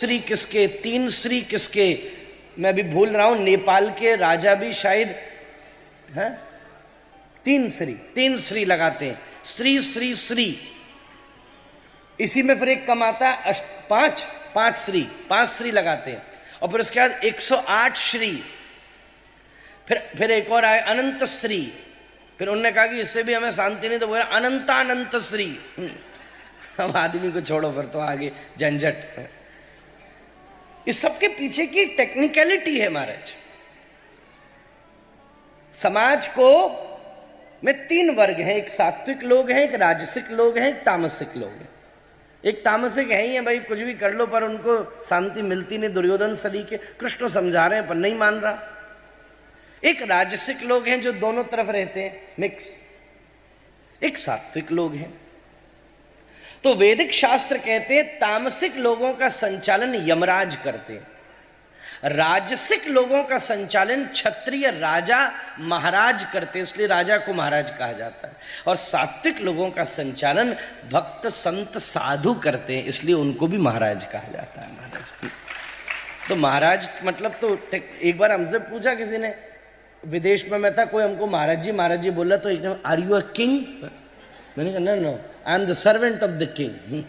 श्री किसके, 3 श्री किसके, मैं अभी भूल रहा हूं, नेपाल के राजा भी शायद है 3 श्री लगाते हैं, श्री श्री श्री। इसी में फिर एक कम आता है 5 श्री लगाते हैं, और फिर उसके बाद 108 श्री, फिर एक और आए अनंत श्री। फिर उन्होंने कहा कि इससे भी हमें शांति नहीं, तो बोला अनंत श्री। अब आदमी को छोड़ो, फिर तो आगे झंझट। इस सबके पीछे की टेक्निकलिटी है महाराज। समाज को में 3 वर्ग हैं, एक सात्विक लोग हैं, एक राजसिक लोग हैं, एक तामसिक लोग हैं। एक तामसिक है ही है भाई, कुछ भी कर लो पर उनको शांति मिलती नहीं, दुर्योधन सलीके, कृष्ण समझा रहे हैं पर नहीं मान रहा। एक राजसिक लोग हैं जो दोनों तरफ रहते हैं, मिक्स। एक सात्विक लोग हैं। तो वैदिक शास्त्र कहते हैं तामसिक लोगों का संचालन यमराज करते हैं, राजसिक लोगों का संचालन क्षत्रिय राजा महाराज करते हैं, इसलिए राजा को महाराज कहा जाता है। और सात्विक लोगों का संचालन भक्त संत साधु करते हैं, इसलिए उनको भी महाराज कहा जाता है। महाराज तो महाराज मतलब, तो एक बार हमसे पूछा किसी ने, विदेश में मैं था, कोई हमको महाराज जी बोला, तो एकदम आर यू अ किंग? मैंने कहा no I am the servant of the king.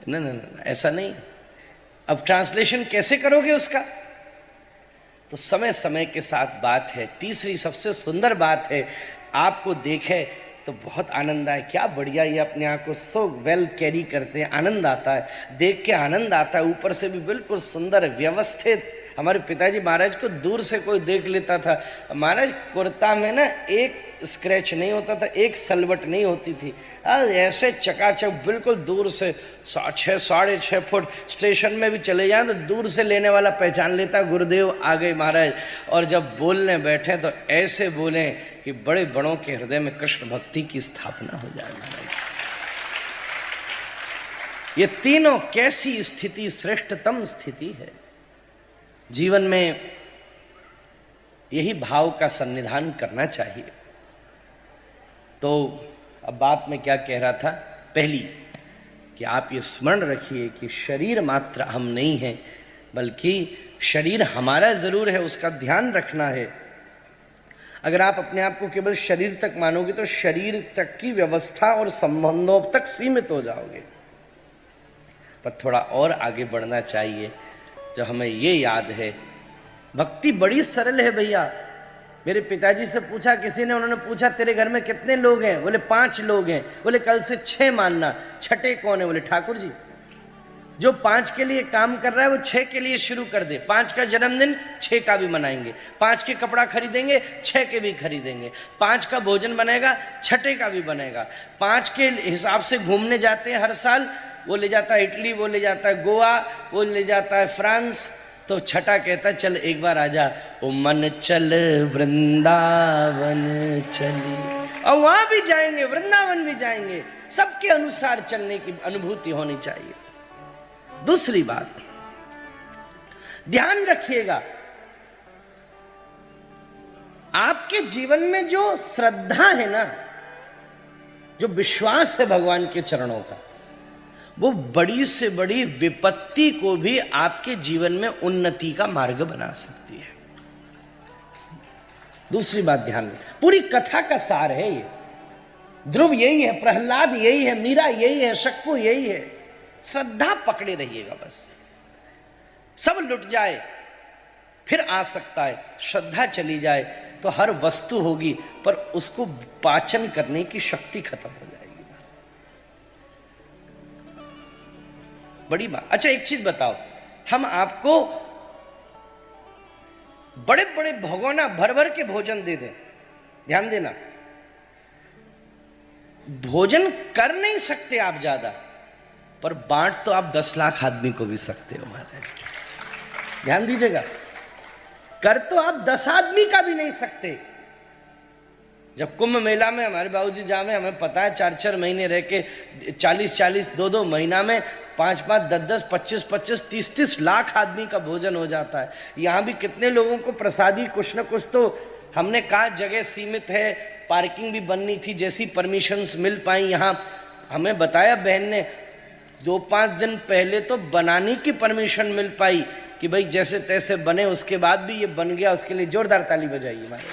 न ऐसा नहीं। अब ट्रांसलेशन कैसे करोगे उसका? तो समय समय के साथ बात है। तीसरी सबसे सुंदर बात है, आपको देखे तो बहुत आनंद आए, क्या बढ़िया ये अपने आप को सो वेल कैरी करते हैं, आनंद आता है, देख के आनंद आता है। ऊपर से भी बिल्कुल सुंदर व्यवस्थित। हमारे पिताजी महाराज को दूर से कोई देख लेता था, महाराज कुर्ता में ना एक स्क्रैच नहीं होता था, एक सलवट नहीं होती थी, ऐसे चकाचक बिल्कुल दूर से 6.5 फुट। स्टेशन में भी चले जाएं तो दूर से लेने वाला पहचान लेता, गुरुदेव आ गए महाराज। और जब बोलने बैठे तो ऐसे बोलें कि बड़े बड़ों के हृदय में कृष्ण भक्ति की स्थापना हो जाए महाराज। ये तीनों कैसी स्थिति, श्रेष्ठतम स्थिति है जीवन में। यही भाव का सन्निधान करना चाहिए। तो अब बात में क्या कह रहा था, पहली कि आप ये स्मरण रखिए कि शरीर मात्र हम नहीं हैं, बल्कि शरीर हमारा जरूर है, उसका ध्यान रखना है। अगर आप अपने आप को केवल शरीर तक मानोगे तो शरीर तक की व्यवस्था और संबंधों तक सीमित हो जाओगे। पर थोड़ा और आगे बढ़ना चाहिए। जो हमें ये याद है, भक्ति बड़ी सरल है भैया। मेरे पिताजी से पूछा किसी ने, उन्होंने पूछा तेरे घर में कितने लोग हैं? बोले 5 लोग हैं। बोले कल से 6 मानना। छठे कौन है? बोले ठाकुर जी। जो 5 के लिए काम कर रहा है वो 6 के लिए शुरू कर दे। 5 का जन्मदिन 6 का भी मनाएंगे, 5 के कपड़ा खरीदेंगे 6 के भी खरीदेंगे, 5 का भोजन बनेगा छठे का भी बनेगा। 5 के हिसाब से घूमने जाते हैं हर साल, वो ले जाता है इटली, वो ले जाता है गोवा, वो ले जाता है फ्रांस। तो छठा कहता चल एक बार आजा, ओ मन चल वृंदावन चली। और वहां भी जाएंगे, वृंदावन भी जाएंगे, सबके अनुसार चलने की अनुभूति होनी चाहिए। दूसरी बात ध्यान रखिएगा, आपके जीवन में जो श्रद्धा है ना, जो विश्वास है भगवान के चरणों का, वो बड़ी से बड़ी विपत्ति को भी आपके जीवन में उन्नति का मार्ग बना सकती है। दूसरी बात ध्यान में, पूरी कथा का सार है ये। ध्रुव यही है, प्रहलाद यही है, मीरा यही है, शक्कू यही है। श्रद्धा पकड़े रहिएगा बस। सब लुट जाए फिर आ सकता है, श्रद्धा चली जाए तो हर वस्तु होगी पर उसको पाचन करने की शक्ति खत्म हो जाएगी। बड़ी बात। अच्छा एक चीज बताओ, हम आपको बड़े बड़े भगोना भर भर के भोजन दे दें, ध्यान देना, भोजन कर नहीं सकते आप ज्यादा, पर बांट तो आप 10 लाख आदमी को भी सकते हो महाराज। ध्यान दीजिएगा, कर तो आप 10 आदमी का भी नहीं सकते। जब कुंभ मेला में हमारे बाबूजी जामे, हमें पता है 4-4 महीने रह के 40-40 2-2 महीना में 5-5 10-10 25-25 30-30 लाख आदमी का भोजन हो जाता है। यहाँ भी कितने लोगों को प्रसादी कुछ न कुछ तो, हमने कहा जगह सीमित है, पार्किंग भी बननी थी, जैसी परमिशंस मिल पाई। यहाँ हमें बताया बहन ने, 2-5 दिन पहले तो बनाने की परमिशन मिल पाई कि भाई जैसे तैसे बने, उसके बाद भी ये बन गया, उसके लिए जोरदार ताली बजाइए हमारे।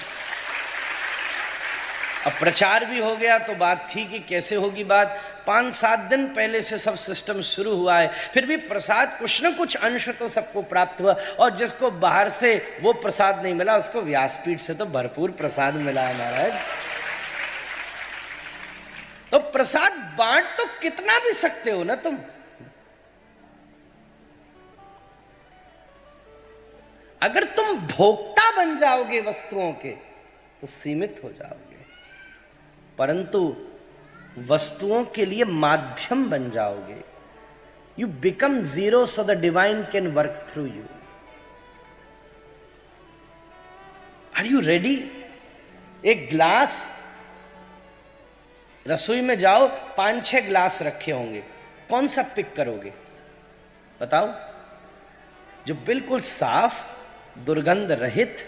अब प्रचार भी हो गया तो बात थी कि कैसे होगी बात। 5-7 दिन पहले से सब सिस्टम शुरू हुआ है, फिर भी प्रसाद कुछ न कुछ अंश तो सबको प्राप्त हुआ, और जिसको बाहर से वो प्रसाद नहीं मिला उसको व्यासपीठ से तो भरपूर प्रसाद मिला है महाराज। तो प्रसाद बांट तो कितना भी सकते हो ना तुम। अगर तुम भोक्ता बन जाओगे वस्तुओं के तो सीमित हो जाओगे, परंतु वस्तुओं के लिए माध्यम बन जाओगे। You become zero so the divine can work through you. Are you ready? एक ग्लास, रसोई में जाओ 5-6 ग्लास रखे होंगे, कौन सा पिक करोगे बताओ? जो बिल्कुल साफ, दुर्गंध रहित,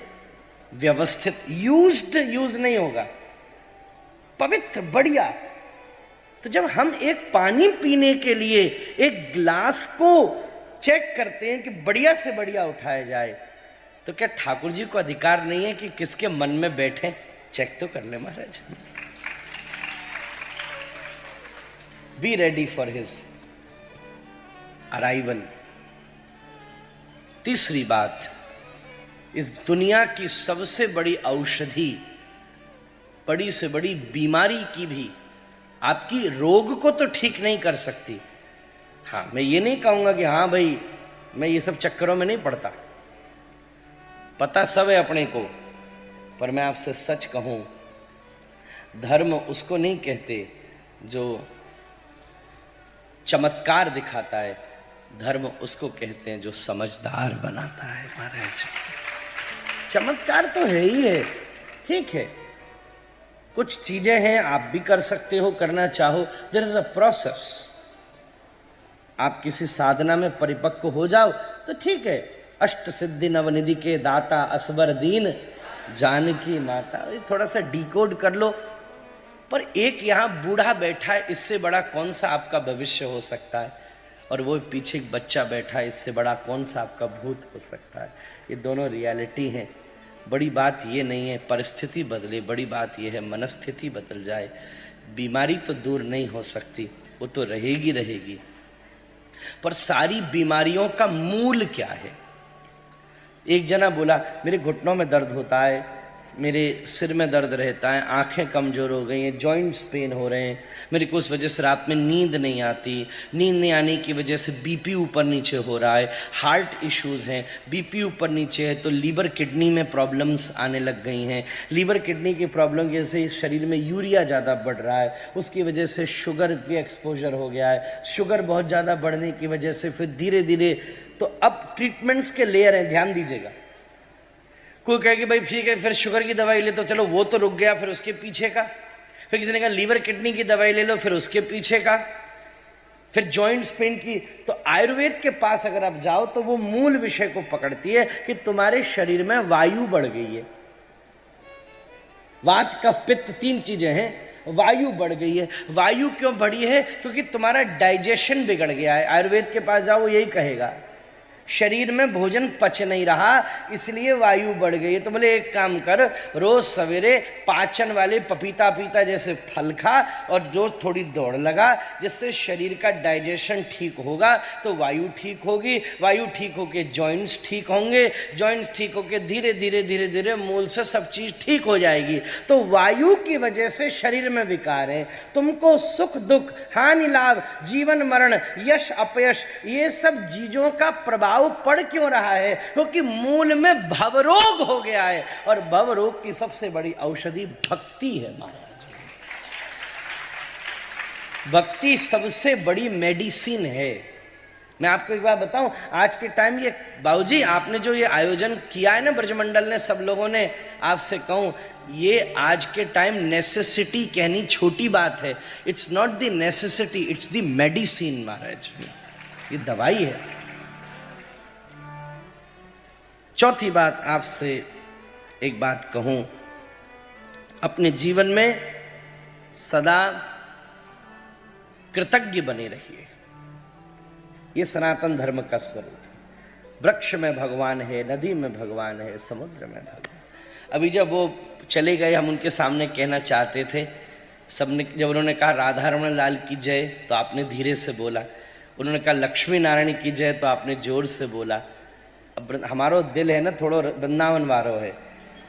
व्यवस्थित, यूज नहीं होगा, पवित्र, बढ़िया। तो जब हम एक पानी पीने के लिए एक ग्लास को चेक करते हैं कि बढ़िया से बढ़िया उठाया जाए, तो क्या ठाकुर जी को अधिकार नहीं है कि किसके मन में बैठे? चेक तो कर ले Maharaj. Be ready for his arrival. तीसरी बात, इस दुनिया की सबसे बड़ी औषधि, बड़ी से बड़ी बीमारी की भी आपकी रोग को तो ठीक नहीं कर सकती। हाँ, मैं ये नहीं कहूंगा कि हाँ भाई मैं ये सब चक्करों में नहीं पड़ता, पता सब है अपने को, पर मैं आपसे सच कहूं, धर्म उसको नहीं कहते जो चमत्कार दिखाता है, धर्म उसको कहते हैं जो समझदार बनाता है महाराज। चमत्कार तो है ही है, ठीक है, कुछ चीजें हैं आप भी कर सकते हो, करना चाहो, देयर इज अ प्रोसेस। आप किसी साधना में परिपक्व हो जाओ तो ठीक है, अष्ट सिद्धि नवनिधि के दाता असबर दीन जानकी माता, थोड़ा सा डिकोड कर लो। पर एक यहाँ बूढ़ा बैठा है, इससे बड़ा कौन सा आपका भविष्य हो सकता है, और वो पीछे एक बच्चा बैठा है, इससे बड़ा कौन सा आपका भूत हो सकता है। ये दोनों रियलिटी हैं। बड़ी बात ये नहीं है परिस्थिति बदले, बड़ी बात ये है मनस्थिति बदल जाए। बीमारी तो दूर नहीं हो सकती, वो तो रहेगी रहेगी, पर सारी बीमारियों का मूल क्या है? एक जना बोला मेरे घुटनों में दर्द होता है, मेरे सिर में दर्द रहता है, आंखें कमज़ोर हो गई हैं, जॉइंट्स पेन हो रहे हैं, मेरे को उस वजह से रात में नींद नहीं आती, नींद नहीं आने की वजह से बीपी ऊपर नीचे हो रहा है, हार्ट इश्यूज़ हैं, बीपी ऊपर नीचे है तो लीवर किडनी में प्रॉब्लम्स आने लग गई हैं, लीवर किडनी की प्रॉब्लम की वजह से शरीर में यूरिया ज़्यादा बढ़ रहा है, उसकी वजह से शुगर पे एक्सपोजर हो गया है, शुगर बहुत ज़्यादा बढ़ने की वजह से फिर धीरे धीरे, तो अब ट्रीटमेंट्स के लेयर हैं, ध्यान दीजिएगा। कोई कहे कि भाई ठीक है फिर शुगर की दवाई ले, तो चलो वो तो रुक गया, फिर उसके पीछे का, फिर किसी ने कहा लीवर किडनी की दवाई ले लो, फिर उसके पीछे का, फिर जॉइंट्स पेन की। तो आयुर्वेद के पास अगर आप जाओ तो वो मूल विषय को पकड़ती है कि तुम्हारे शरीर में वायु बढ़ गई है। वात कफ पित्त 3 चीजें हैं, वायु बढ़ गई है। वायु क्यों बढ़ी है? क्योंकि तुम्हारा डाइजेशन बिगड़ गया है। आयुर्वेद के पास जाओ, यही कहेगा शरीर में भोजन पच नहीं रहा इसलिए वायु बढ़ गई है। तो बोले एक काम कर, रोज सवेरे पाचन वाले पपीता पीता जैसे फल खा और रोज थोड़ी दौड़ लगा, जिससे शरीर का डाइजेशन ठीक होगा तो वायु ठीक होगी, वायु ठीक होके जॉइंट्स ठीक होंगे, जॉइंट्स ठीक होके धीरे धीरे धीरे धीरे मूल से सब चीज ठीक हो जाएगी। तो वायु की वजह से शरीर में विकार है। तुमको सुख दुख, हानि लाभ, जीवन मरण, यश अपयश, ये सब चीजों का प्रभाव पड़ क्यों रहा है? क्योंकि मूल में भवरोग हो गया है, और भवरोग की सबसे बड़ी औषधि भक्ति है महाराज। भक्ति सबसे बड़ी मेडिसिन है। मैं आपको एक बात बताऊं, आज के टाइम ये बाबूजी आपने जो ये आयोजन किया है ना ब्रजमंडल ने, सब लोगों ने, आपसे कहूं ये आज के टाइम नेसेसिटी कहनी छोटी बात है। It's not the necessity, it's the medicine Maharaj, ये दवाई है। चौथी बात आपसे एक बात कहूं, अपने जीवन में सदा कृतज्ञ बने रहिए। ये सनातन धर्म का स्वरूप है। वृक्ष में भगवान है, नदी में भगवान है, समुद्र में भगवान। अभी जब वो चले गए, हम उनके सामने कहना चाहते थे, सबने जब उन्होंने कहा राधा रमण लाल की जय तो आपने धीरे से बोला, उन्होंने कहा लक्ष्मी नारायण की जय तो आपने जोर से बोला। अब हमारो दिल है ना थोड़ा वृंदावन वारो है,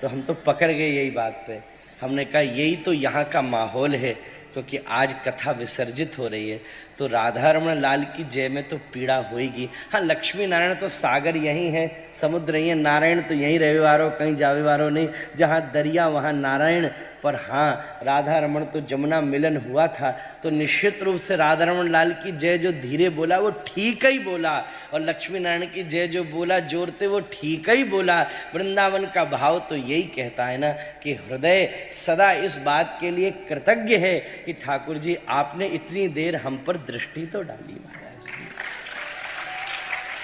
तो हम तो पकड़ गए यही बात पे। हमने कहा यही तो यहाँ का माहौल है, क्योंकि आज कथा विसर्जित हो रही है, तो राधा रमण लाल की जय में तो पीड़ा होएगी। हाँ, लक्ष्मी नारायण तो सागर यहीं है, समुद्र यहीं है, नारायण तो यहीं रहे वारो, कहीं जावे वारो नहीं, जहाँ दरिया वहाँ नारायण। पर हाँ, राधा रमण तो जमुना मिलन हुआ था, तो निश्चित रूप से राधा रमण लाल की जय जो धीरे बोला वो ठीक ही बोला, और लक्ष्मी नारायण की जय जो बोला जोरते वो ठीक ही बोला। वृंदावन का भाव तो यही कहता है ना कि हृदय सदा इस बात के लिए कृतज्ञ है कि ठाकुर जी आपने इतनी देर हम पर दृष्टि तो डाली। महाराज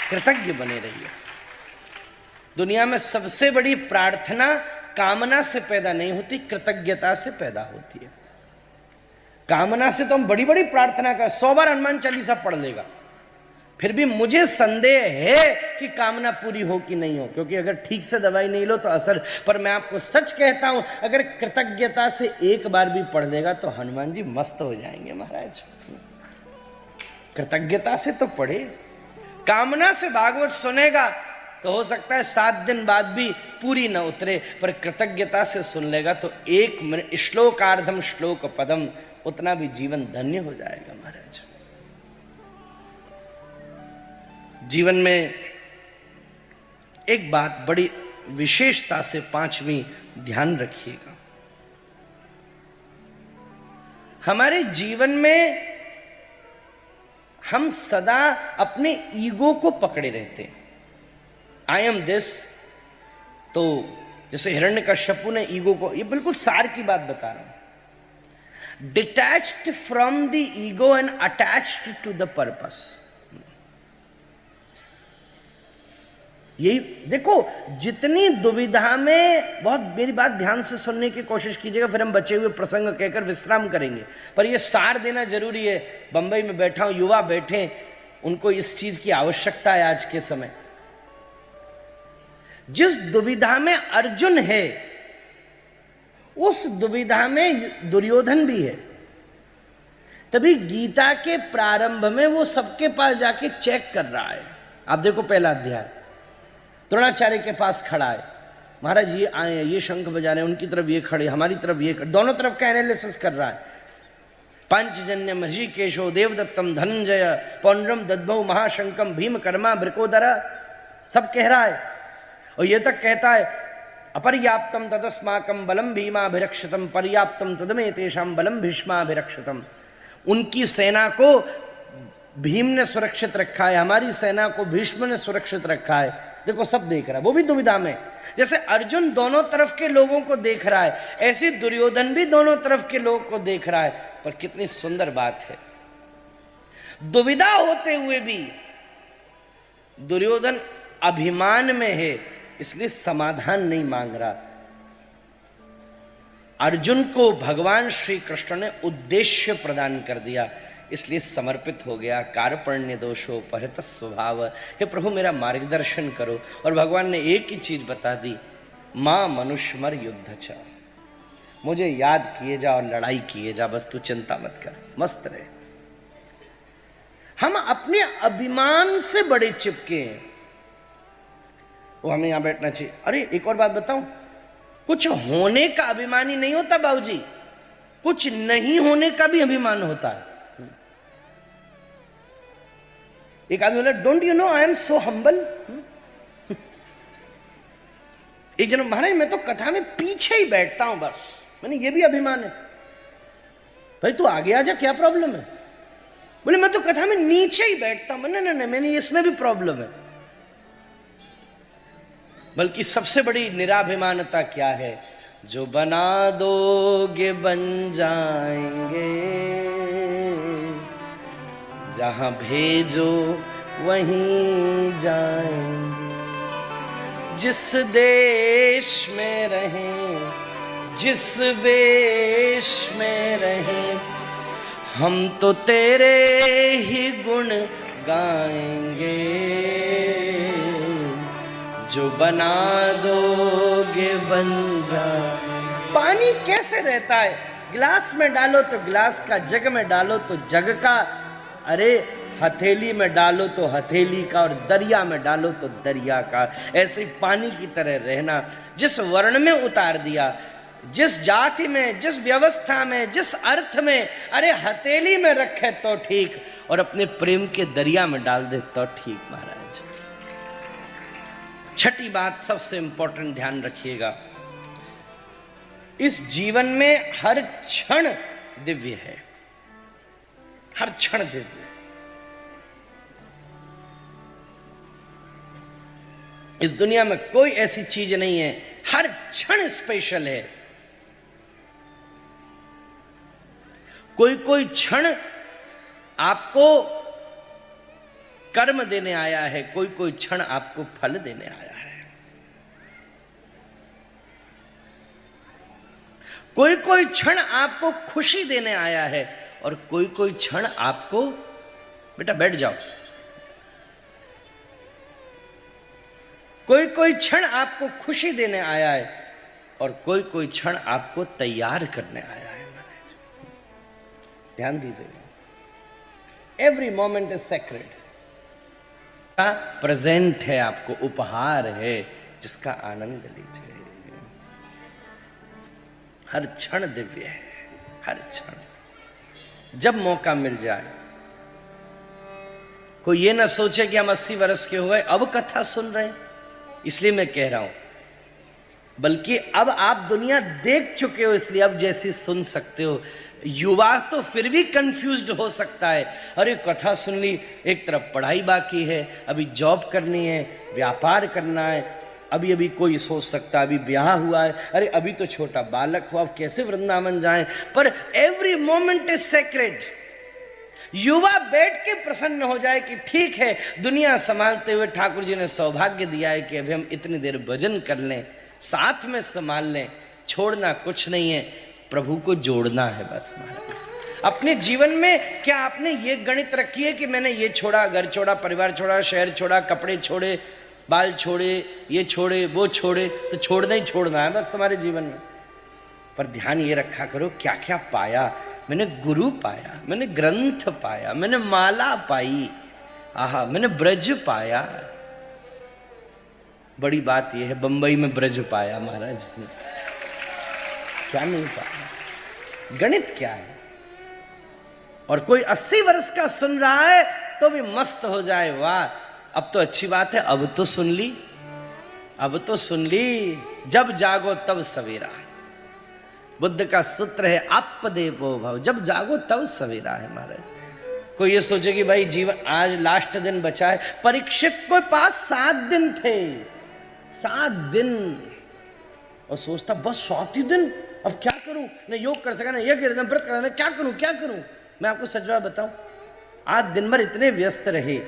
कृतज्ञ बने रहिए। दुनिया में सबसे बड़ी प्रार्थना कामना से पैदा नहीं होती, कृतज्ञता से पैदा होती है। कामना से तो हम बड़ी बड़ी प्रार्थना कर 100 बार हनुमान चालीसा पढ़ लेगा, फिर भी मुझे संदेह है कि कामना पूरी हो कि नहीं हो, क्योंकि अगर ठीक से दवाई नहीं लो तो असर। पर मैं आपको सच कहता हूं, अगर कृतज्ञता से एक बार भी पढ़ देगा तो हनुमान जी मस्त हो जाएंगे। महाराज कृतज्ञता से तो पढ़े। कामना से भागवत सुनेगा तो हो सकता है 7 दिन बाद भी पूरी न उतरे, पर कृतज्ञता से सुन लेगा तो 1 मिनट श्लोकार्धम श्लोक पदम, उतना भी जीवन धन्य हो जाएगा। महाराज जीवन में एक बात बड़ी विशेषता से 5वीं ध्यान रखिएगा। हमारे जीवन में हम सदा अपने ईगो को पकड़े रहते हैं। आई एम दिस, तो जैसे हिरण्यकश्यपु ने ईगो को, ये बिल्कुल सार की बात बता रहा हूं, detached from the ego and attached to the purpose. यही देखो, जितनी दुविधा में, बहुत मेरी बात ध्यान से सुनने की कोशिश कीजिएगा, फिर हम बचे हुए प्रसंग कहकर विश्राम करेंगे, पर यह सार देना जरूरी है। बंबई में बैठा हूं, युवा बैठे, उनको इस चीज की आवश्यकता है आज के समय। जिस दुविधा में अर्जुन है, उस दुविधा में दुर्योधन भी है। तभी गीता के प्रारंभ में वो सबके पास जाके चेक कर रहा है। आप देखो पहला अध्याय, द्रोणाचार्य के पास खड़ा है, महाराज ये आए, ये शंख बजा रहे हैं, उनकी तरफ ये खड़े, हमारी तरफ ये खड़े, दोनों तरफ का एनालिसिस कर रहा है। पंचजन्यम ऋषिकेशो देवदत्तम धनंजय पौंड्रम दद्मौ महाशंकम भीम कर्मा भृकोदरा, सब कह रहा है। और ये तक कहता है अपर्याप्तम तदस्माकम बलम भीमाभिरक्षितम पर्याप्तम तदमे तेषाम बलम भीष्माभिरक्षितम। उनकी सेना को भीम ने सुरक्षित रखा है, हमारी सेना को भीष्म ने सुरक्षित रखा है। देखो सब देख रहा है, वो भी दुविधा में। जैसे अर्जुन दोनों तरफ के लोगों को देख रहा है, ऐसे दुर्योधन भी दोनों तरफ के लोगों को देख रहा है। पर कितनी सुंदर बात है, दुविधा होते हुए भी दुर्योधन अभिमान में है, इसलिए समाधान नहीं मांग रहा। अर्जुन को भगवान श्री कृष्ण ने उद्देश्य प्रदान कर दिया, इसलिए समर्पित हो गया। कार्पण्य दोषो परित स्वभाव, हे प्रभु मेरा मार्गदर्शन करो। और भगवान ने एक ही चीज बता दी, मां मनुष्यमर युद्ध च, मुझे याद किए जा और लड़ाई किए जा, बस तू चिंता मत कर, मस्त रहे। हम अपने अभिमान से बड़े चिपके हैं, वो हमें यहां बैठना चाहिए। अरे एक और बात बताऊं, कुछ होने का अभिमानी नहीं होता बाबूजी, कुछ नहीं होने का भी अभिमान होता है। एक आदमी बोला, don't you know I am so humble. एक जन, महाराज मैं तो कथा में पीछे ही बैठता हूं बस, मैंने ये भी अभिमान है। भाई तू आगे आ जा, क्या प्रॉब्लम है? बोले मैं तो कथा में नीचे ही बैठता हूं। नहीं, मैंने इसमें भी प्रॉब्लम है। बल्कि सबसे बड़ी निराभिमानता क्या है, जो बना दोगे बन जाएंगे, जहां भेजो वहीं जाएंगे। जिस देश में रहें, जिस वेश में रहें, हम तो तेरे ही गुण गाएंगे, जो बना दोगे बन जाए। पानी कैसे रहता है? गिलास में डालो तो गिलास का, जग में डालो तो जग का, अरे हथेली में डालो तो हथेली का, और दरिया में डालो तो दरिया का। ऐसे ही पानी की तरह रहना। जिस वर्ण में उतार दिया, जिस जाति में, जिस व्यवस्था में, जिस अर्थ में, अरे हथेली में रखे तो ठीक, और अपने प्रेम के दरिया में डाल दे तो ठीक। महाराज, छठी बात सबसे इंपॉर्टेंट, ध्यान रखिएगा, इस जीवन में हर क्षण दिव्य है, हर क्षण दिव्य। इस दुनिया में कोई ऐसी चीज नहीं है, हर क्षण स्पेशल है। कोई क्षण आपको कर्म देने आया है, कोई क्षण आपको फल देने आया है। कोई क्षण आपको खुशी देने आया है, और कोई क्षण आपको, बेटा बैठ जाओ, कोई क्षण आपको खुशी देने आया है, और कोई क्षण आपको तैयार करने आया है। महाराज, ध्यान दीजिएगा, every moment is sacred. Present है, आपको उपहार है, जिसका आनंद लीजिए। हर क्षण दिव्य है, हर क्षण। जब मौका मिल जाए, कोई ये ना सोचे कि हम 80 वर्ष के हो गए अब कथा सुन रहे हैं, इसलिए मैं कह रहा हूं, बल्कि अब आप दुनिया देख चुके हो, इसलिए अब जैसी सुन सकते हो। युवा तो फिर भी कंफ्यूज्ड हो सकता है, अरे कथा सुन ली, एक तरफ पढ़ाई बाकी है, अभी जॉब करनी है, व्यापार करना है, अभी कोई सोच सकता है अभी ब्याह हुआ है, अरे अभी तो छोटा बालक हुआ, अब कैसे वृंदावन जाएं। पर एवरी मोमेंट इज सेक्रेड। युवा बैठ के प्रसन्न हो जाए कि ठीक है, दुनिया संभालते हुए ठाकुर जी ने सौभाग्य दिया है कि अभी हम इतनी देर भजन कर लें, साथ में संभाल लें। छोड़ना कुछ नहीं है, प्रभु को जोड़ना है बस। महाराज, अपने जीवन में क्या आपने ये गणित रखी है कि मैंने ये छोड़ा, घर छोड़ा, परिवार छोड़ा, शहर छोड़ा, कपड़े छोड़े, बाल छोड़े, ये छोड़े, वो छोड़े, तो छोड़ना ही छोड़ना है बस तुम्हारे जीवन में। पर ध्यान ये रखा करो, क्या क्या पाया। मैंने गुरु पाया, मैंने ग्रंथ पाया, मैंने माला पाई, आहा, मैंने ब्रज पाया। बड़ी बात यह है, बंबई में ब्रज पाया महाराज ने, क्या नहीं पाया। गणित क्या है। और कोई 80 वर्ष का सुन रहा है तो भी मस्त हो जाए, वाह अब तो अच्छी बात है, अब तो सुन ली, अब तो सुन ली। जब जागो तब सवेरा, बुद्ध का सूत्र है, आपदेवो भव, जब जागो तब सवेरा है। महाराज, कोई ये सोचे कि भाई जीवन आज लास्ट दिन बचा है। परीक्षित के पास 7 दिन थे, 7 दिन, और सोचता बस 7 ही दिन, अब क्या करूं, न योग कर सका, न ये कर, व्रत करना, क्या करूं। मैं आपको सच बात बताऊं, आज दिन भर इतने व्यस्त रहे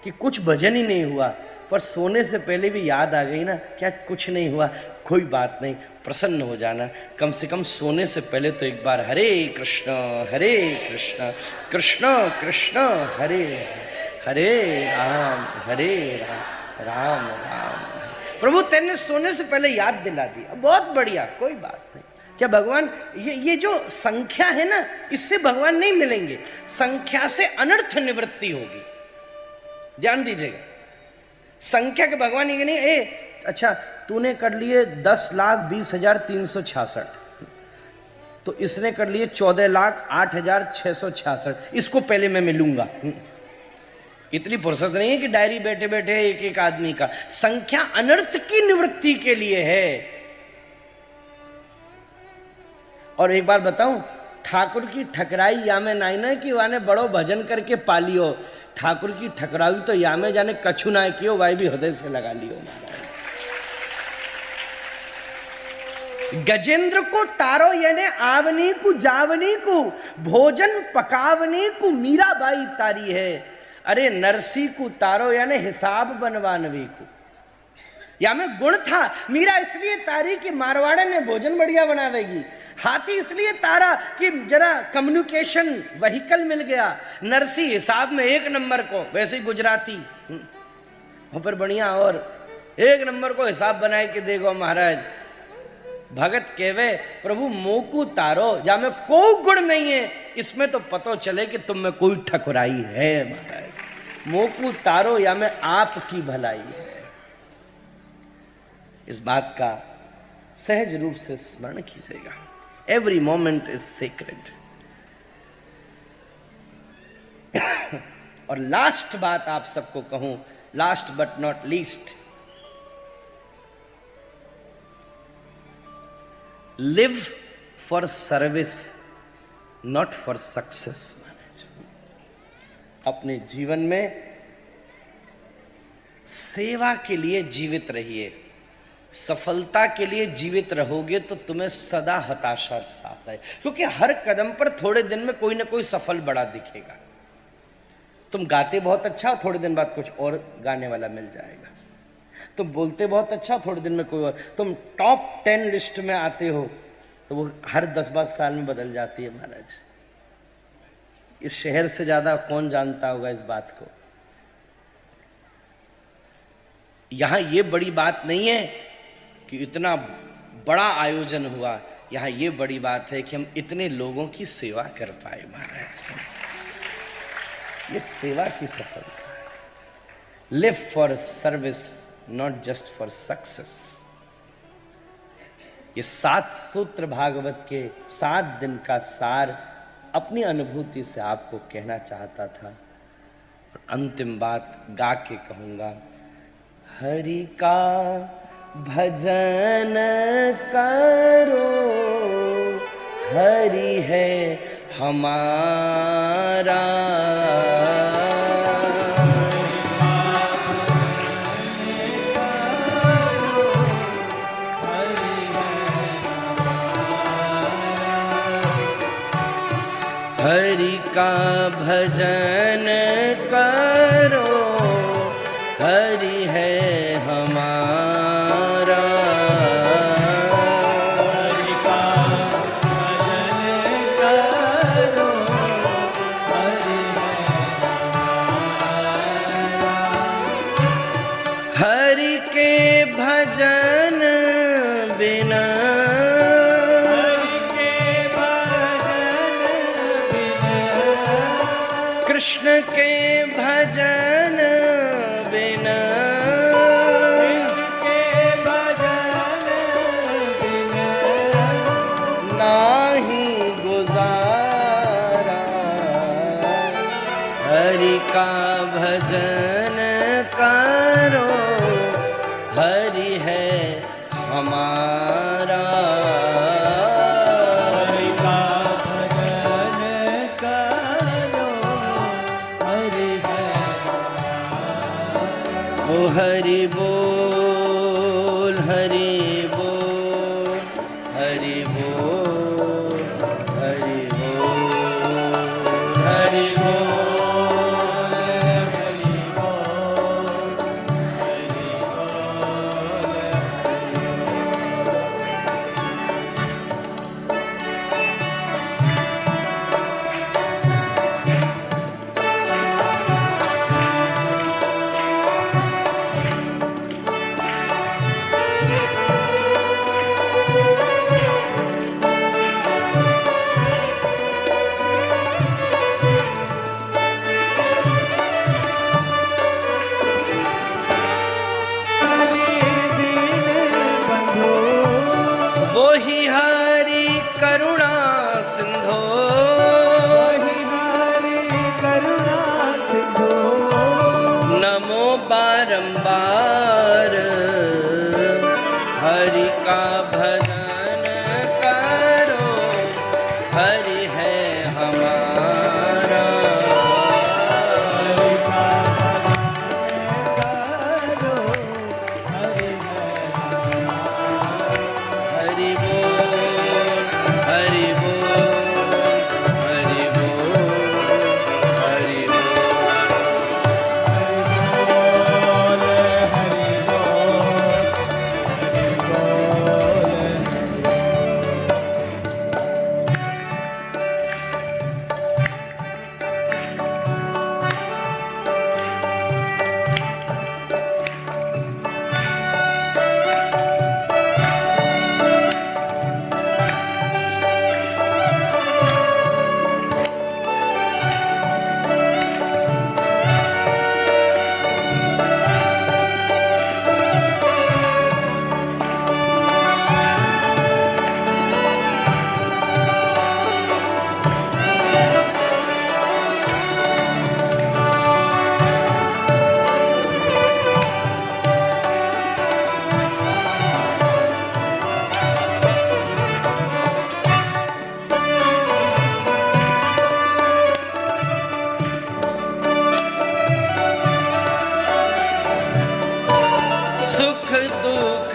कि कुछ भजन ही नहीं हुआ, पर सोने से पहले भी याद आ गई ना, क्या कुछ नहीं हुआ, कोई बात नहीं, प्रसन्न हो जाना। कम से कम सोने से पहले तो एक बार हरे कृष्ण कृष्ण कृष्ण हरे हरे, हरे राम राम राम हरे। प्रभु तेने सोने से पहले याद दिला दिया, बहुत बढ़िया, कोई बात नहीं। क्या भगवान ये जो संख्या है ना, इससे भगवान नहीं मिलेंगे, संख्या से अनर्थ निवृत्ति होगी। ध्यान दीजिएगा, संख्या के भगवान ये नहीं, अच्छा तूने कर लिए 10,20,366, तो इसने कर लिए 14,08,666, इसको पहले मैं मिलूंगा। इतनी फुर्सत नहीं है कि डायरी बैठे बैठे एक एक आदमी का। संख्या अनर्थ की निवृत्ति के लिए है। और एक बार बताऊं, ठाकुर की ठकराई या में नाई ना कि वाने बड़ो भजन करके पालियो, ठाकुर की ठकराई तो या में जाने कछु ना कियो, वाई भी हृदय से लगा लियो। गजेंद्र को तारो यानी आवनी को जावनी को, भोजन पकावनी को मीराबाई तारी है। अरे नरसी को तारो यानी हिसाब बनवानवी को। या में गुण था। मीरा इसलिए तारी कि मारवाड़े ने भोजन बढ़िया बनावेगी। हाथी इसलिए तारा कि जरा कम्युनिकेशन व्हीकल मिल गया। नरसी हिसाब में एक नंबर को, वैसे ही गुजराती और फिर बढ़िया और एक नंबर को हिसाब बनाए कि देखो महाराज भगत कहवे प्रभु मोकू तारो, जा में कोई गुण नहीं है, इसमें तो पता चले कि तुम में कोई ठकुराई है महाराज। मोकू तारो या में आपकी भलाई है। इस बात का सहज रूप से स्मरण कीजिएगा। Every moment is sacred. और लास्ट बात आप सबको कहूं, last but not least, live for service not for success. अपने जीवन में सेवा के लिए जीवित रहिए। सफलता के लिए जीवित रहोगे तो तुम्हें सदा हताशा साथ है, क्योंकि हर कदम पर थोड़े दिन में कोई ना कोई सफल बड़ा दिखेगा। तुम गाते बहुत अच्छा, थोड़े दिन बाद कुछ और गाने वाला मिल जाएगा। तुम बोलते बहुत अच्छा, थोड़े दिन में कोई और। तुम टॉप 10 लिस्ट में आते हो तो वो हर 10-12 साल में बदल जाती है महाराज। इस शहर से ज्यादा कौन जानता होगा इस बात को। यहां ये बड़ी बात नहीं है कि इतना बड़ा आयोजन हुआ, यहां ये बड़ी बात है कि हम इतने लोगों की सेवा कर पाए महाराज। ये सेवा की सफलता है। Live for service not just for success. ये 7 सूत्र भागवत के 7 दिन का सार अपनी अनुभूति से आपको कहना चाहता था। और अंतिम बात गा के कहूंगा, हरि का भजन करो, हरि है हमारा। हरि का भजन करो, हरि है हमारा। हरि का भजन करो, हरि है हमारा। हरि के भजन बिना, कृष्ण के भजन बिना, कृष्ण के भजन बिना नाही गुजारा। हरि का भजन करो, हरि है हमारा। हरि का भजन करो, हरि है हमारा। ओ हरि बोल, हरि बोल, हरि बोल, हरि बोल, हरि बोल, हरि बोल, हरि वो ही हरि करुणा सिंधो, नमो बारंबार। हरि का भजन करो, हरि है हमारा। हरि का भजन करो, हरि है हमारा। हरि बोल, हरि बोल, हरि बोल, हरि बोल। हरि बोल, हरि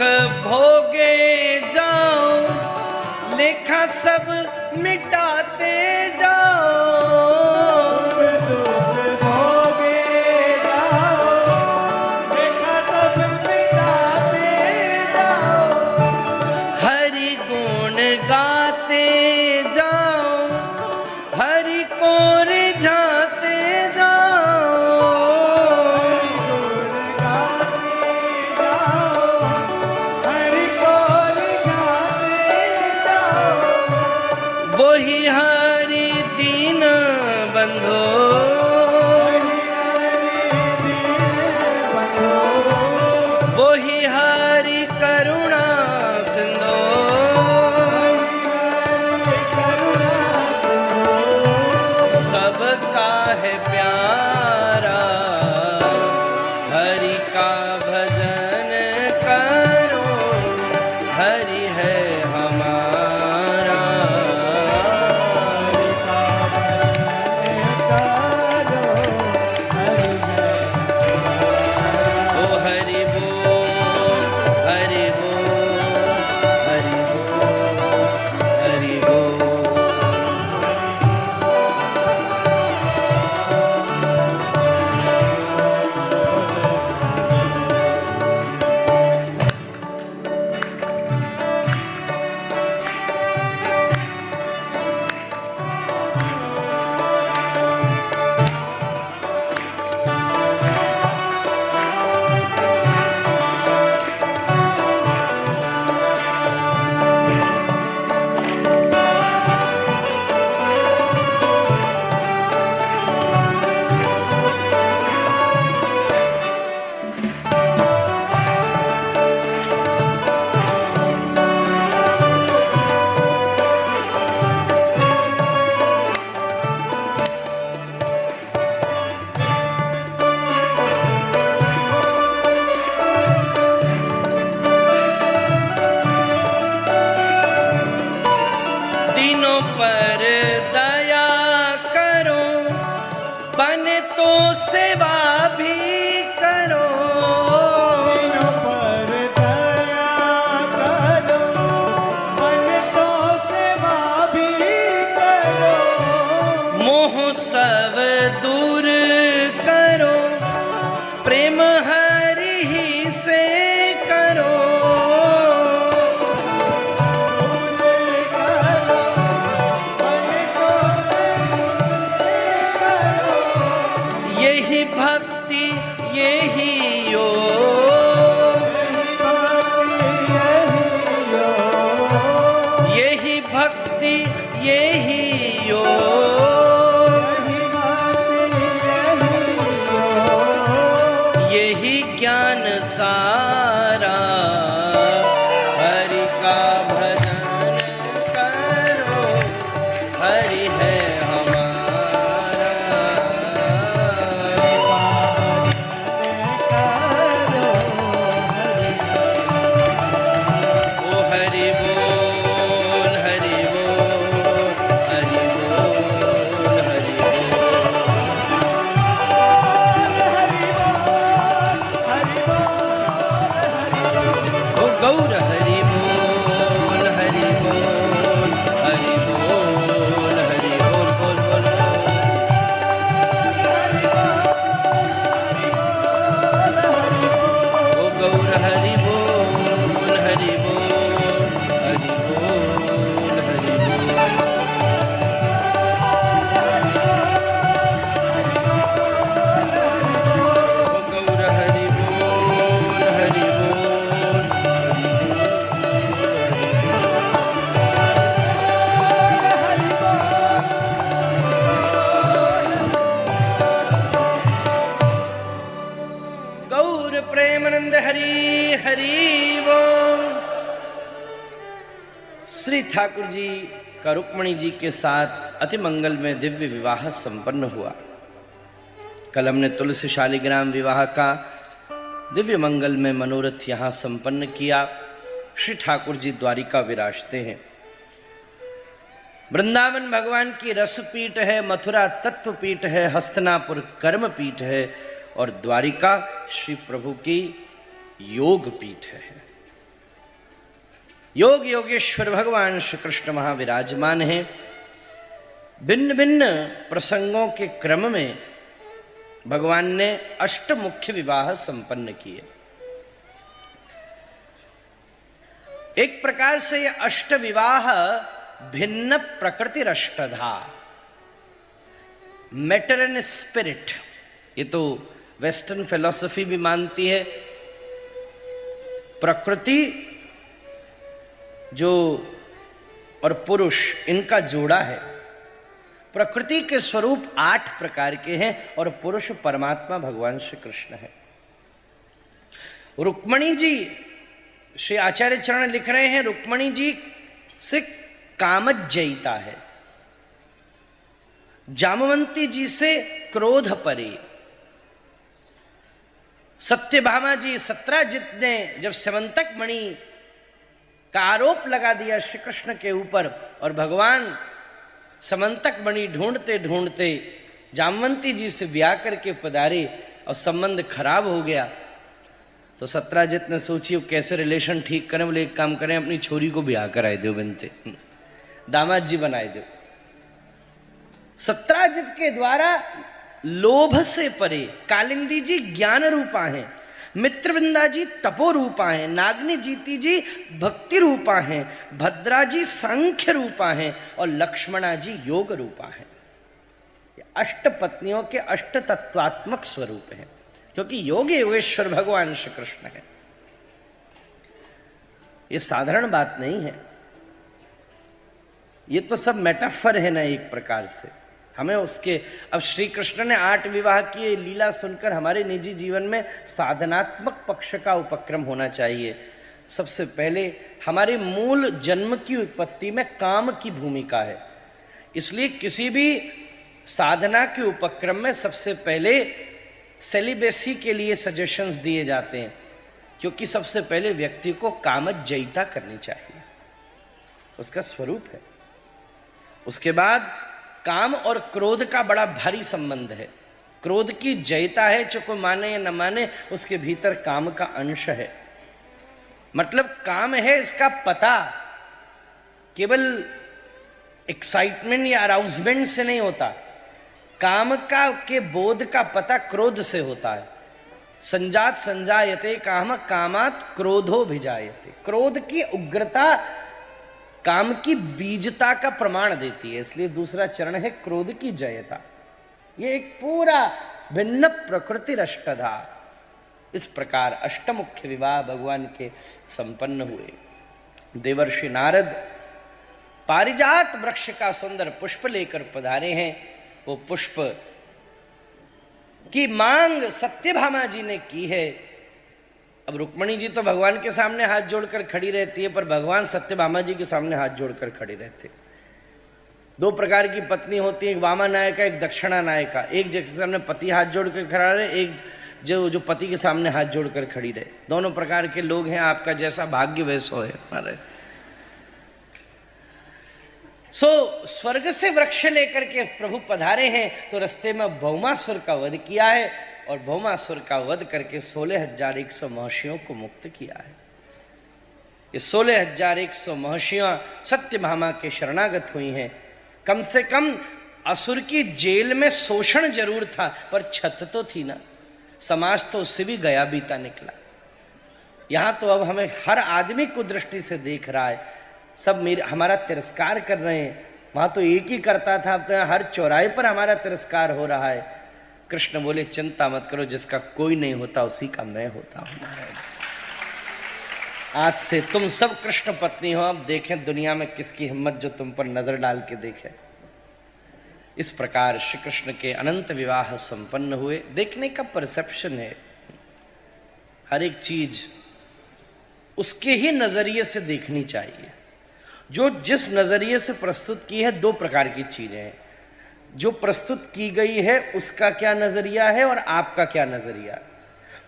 भोगे जाओ, लेखा सब मिटाते जाओ। दुख भोगे जाओ, लेखा सब मिटाते जाओ। हरि गुण गाते जाओ, हरि को रिझाते जाओ। गुण गाते जाओ, हरि को रिझाते जाओ। वही हरि दीन बंधो, वही हरि करुणा सिंधो। सबका है प्यारा, हरि का भजन करो, हरि है हमारा। ओ हरि बोल, हरि बोल, हरि बोल, हरि बोल। तीनों पर दया करो, बने तो सेवा भी करो। पर दया करो, मन तो सेवा भी करो। मोह सब दूर करो, प्रेम हरि ही से करो। यही भक्ति यही योग, यही भक्ति यही योग, यही ज्ञान सारा। हरि का भजन करो, हरि है हमारा। ओ हरि बोल, हरि बोल, हरि बोल, हरि बोल। ओ गौर हरि बोल, हरि बोल, हरि बोल, हरि बोल, बोल बोल बोल। ओ गौर हरि बोल, हरि बोल, हरि बोल, हरि बोल। ओ गौर हरि बोल, हरि बोल, हरि गौर प्रेमानंद हरि हरि बोल। श्री ठाकुर जी का रुक्मणी जी के साथ अति मंगल में दिव्य विवाह संपन्न हुआ। कल हमने तुलसी शालिग्राम विवाह का दिव्य मंगल में मनोरथ यहाँ संपन्न किया। श्री ठाकुर जी द्वारिका विराजते हैं। वृंदावन भगवान की रसपीठ है, मथुरा तत्वपीठ है, हस्तिनापुर कर्मपीठ है और द्वारिका श्री प्रभु की योग पीठ है। योग योगेश्वर भगवान श्री कृष्ण वहां विराजमान हैं। भिन्न भिन्न प्रसंगों के क्रम में भगवान ने अष्ट मुख्य विवाह संपन्न किए। एक प्रकार से ये अष्ट विवाह भिन्न प्रकृति अष्टधा, मैटर एंड स्पिरिट, ये तो वेस्टर्न फिलॉसफी भी मानती है। प्रकृति जो और पुरुष इनका जोड़ा है। प्रकृति के स्वरूप 8 प्रकार के हैं और पुरुष परमात्मा भगवान श्री कृष्ण है। रुक्मणी जी, श्री आचार्य चरण लिख रहे हैं, रुक्मणी जी से कामज्जयिता है, जामवंती जी से क्रोध परे, सत्यभामा जी सत्राजित ने जब स्यवंतक मणि का आरोप लगा दिया श्री कृष्ण के ऊपर और भगवान समंतक मणि ढूंढते ढूंढते जामवंती जी से ब्याह करके पधारे और संबंध खराब हो गया, तो सत्राजित ने सोची कैसे रिलेशन ठीक करें। बोले एक काम करें, अपनी छोरी को ब्याह कराए दो, बनते दामाद जी बनाए दो। सत्राजित के द्वारा लोभ से परे, कालिंदी जी ज्ञान रूपा हैं, मित्रविंदा जी तपो रूपा हैं, नागनी जीती जी भक्ति रूपा हैं, भद्रा जी सांख्य रूपा हैं और लक्ष्मणा जी योग रूपा हैं। अष्ट पत्नियों के अष्ट तत्वात्मक स्वरूप हैं, क्योंकि योग योगेश्वर भगवान श्री कृष्ण है। ये साधारण बात नहीं है, ये तो सब मेटाफर है ना एक प्रकार से। हमें उसके, अब श्री कृष्ण ने 8 विवाह किए, लीला सुनकर हमारे निजी जीवन में साधनात्मक पक्ष का उपक्रम होना चाहिए। सबसे पहले हमारे मूल जन्म की उत्पत्ति में काम की भूमिका है, इसलिए किसी भी साधना के उपक्रम में सबसे पहले सेलिबेसी के लिए सजेशंस दिए जाते हैं, क्योंकि सबसे पहले व्यक्ति को कामज्जयिता करनी चाहिए, उसका स्वरूप है। उसके बाद काम और क्रोध का बड़ा भारी संबंध है। क्रोध की जयता है, चाहे कोई माने या न माने, उसके भीतर काम का अंश है। मतलब काम है इसका पता केवल एक्साइटमेंट या अराउजमेंट से नहीं होता, काम का के बोध का पता क्रोध से होता है। संजात संजायते काम, कामात क्रोधो भिजायते। क्रोध की उग्रता काम की बीजता का प्रमाण देती है, इसलिए दूसरा चरण है क्रोध की जयता। ये एक पूरा भिन्न प्रकृति अष्टधा। इस प्रकार अष्टमुख्य विवाह भगवान के संपन्न हुए। देवर्षि नारद पारिजात वृक्ष का सुंदर पुष्प लेकर पधारे हैं। वो पुष्प की मांग सत्यभामा जी ने की है। अब रुक्मणी जी तो भगवान के सामने हाथ जोड़कर खड़ी रहती है, पर भगवान सत्यभामा जी के सामने हाथ जोड़कर खड़े रहते। 2 प्रकार की पत्नी होती है, एक वामा नायिका, एक दक्षिणा नायिका। एक जिसके सामने पति हाथ जोड़कर खड़ा रहे, एक जो पति के सामने हाथ जोड़कर खड़ी रहे। दोनों प्रकार के लोग हैं, आपका जैसा भाग्य वैसो है हमारे। स्वर्ग से वृक्ष लेकर के प्रभु पधारे हैं, तो रास्ते में भौमासुर का वध किया है और भौमासुर का वध करके 16,100 महर्षियों को मुक्त किया है। ये 16,100 महर्षियां सत्यभामा के शरणागत हुई हैं। कम से कम असुर की जेल में शोषण जरूर था, पर छत तो थी ना, समाज तो उससे भी गया बीता निकला। यहां तो अब हमें हर आदमी को दृष्टि से देख रहा है, सब हमारा तिरस्कार कर रहे हैं। वहां तो एक ही करता था, अब तो हर चौराहे पर हमारा तिरस्कार हो रहा है। कृष्ण बोले चिंता मत करो, जिसका कोई नहीं होता उसी का मैं होता हूं। आज से तुम सब कृष्ण पत्नी हो। अब देखें दुनिया में किसकी हिम्मत जो तुम पर नजर डाल के देखे। इस प्रकार श्री कृष्ण के अनंत विवाह संपन्न हुए। देखने का परसेप्शन है, हर एक चीज उसके ही नजरिए से देखनी चाहिए। जो जिस नजरिए से प्रस्तुत की है, 2 प्रकार की चीजें हैं। जो प्रस्तुत की गई है उसका क्या नजरिया है और आपका क्या नजरिया।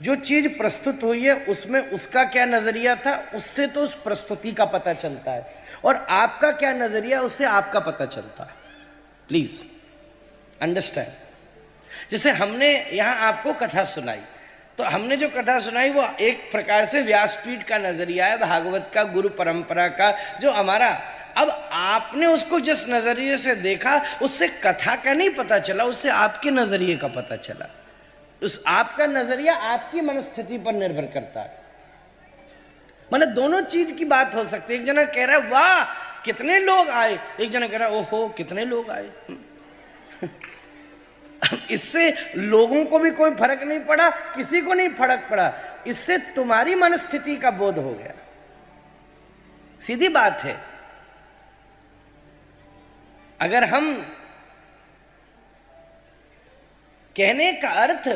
जो चीज प्रस्तुत हुई है उसमें उसका क्या नजरिया था, उससे तो उस प्रस्तुति का पता चलता है, और आपका क्या नजरिया, उससे आपका पता चलता है। Please understand. जैसे हमने यहां आपको कथा सुनाई, तो हमने जो कथा सुनाई वो एक प्रकार से व्यासपीठ का नजरिया है, भागवत का, गुरु परंपरा का जो हमारा। अब आपने उसको जिस नजरिए से देखा उससे कथा का नहीं पता चला, उससे आपके नजरिए का पता चला। उस आपका नजरिया आपकी मनस्थिति पर निर्भर करता है। माने दोनों चीज की बात हो सकती है। एक जना कह रहा है वाह कितने लोग आए, एक जना कह रहा है ओहो कितने लोग आए। इससे लोगों को भी कोई फर्क नहीं पड़ा, किसी को नहीं फर्क पड़ा, इससे तुम्हारी मनस्थिति का बोध हो गया। सीधी बात है। अगर हम कहने का अर्थ,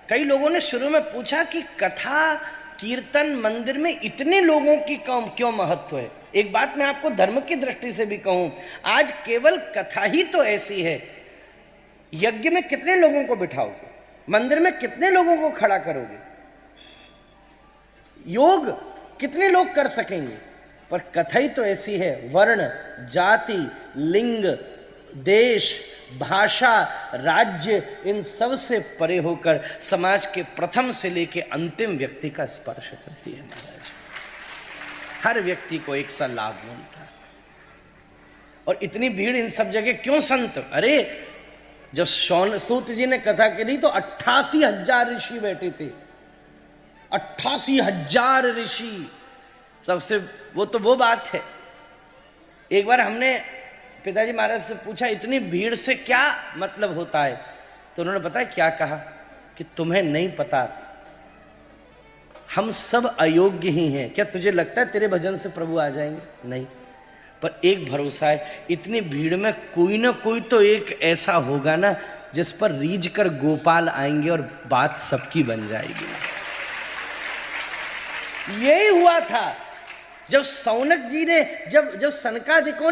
कई लोगों ने शुरू में पूछा कि कथा कीर्तन मंदिर में इतने लोगों की क्यों महत्व है। एक बात मैं आपको धर्म की दृष्टि से भी कहूं, आज केवल कथा ही तो ऐसी है। यज्ञ में कितने लोगों को बिठाओगे, मंदिर में कितने लोगों को खड़ा करोगे, योग कितने लोग कर सकेंगे, पर कथा ही तो ऐसी है। वर्ण, जाति, लिंग, देश, भाषा, राज्य, इन सब से परे होकर समाज के प्रथम से लेकर अंतिम व्यक्ति का स्पर्श करती है महाराज। हर व्यक्ति को एक सा लाभ मिलता है। और इतनी भीड़ इन सब जगह क्यों संत? अरे जब सूत जी ने कथा करी तो 88,000 ऋषि बैठे थे। 88,000 ऋषि, सबसे वो बात है। एक बार हमने पिताजी महाराज से पूछा इतनी भीड़ से क्या मतलब होता है, तो उन्होंने बताया क्या कहा कि तुम्हें नहीं पता, हम सब अयोग्य ही हैं। क्या तुझे लगता है तेरे भजन से प्रभु आ जाएंगे? नहीं, पर एक भरोसा है, इतनी भीड़ में कोई ना कोई तो एक ऐसा होगा ना जिस पर रीझ कर गोपाल आएंगे और बात सबकी बन जाएगी। यही हुआ था जब सौनक जी ने, जब सनकादिकों ने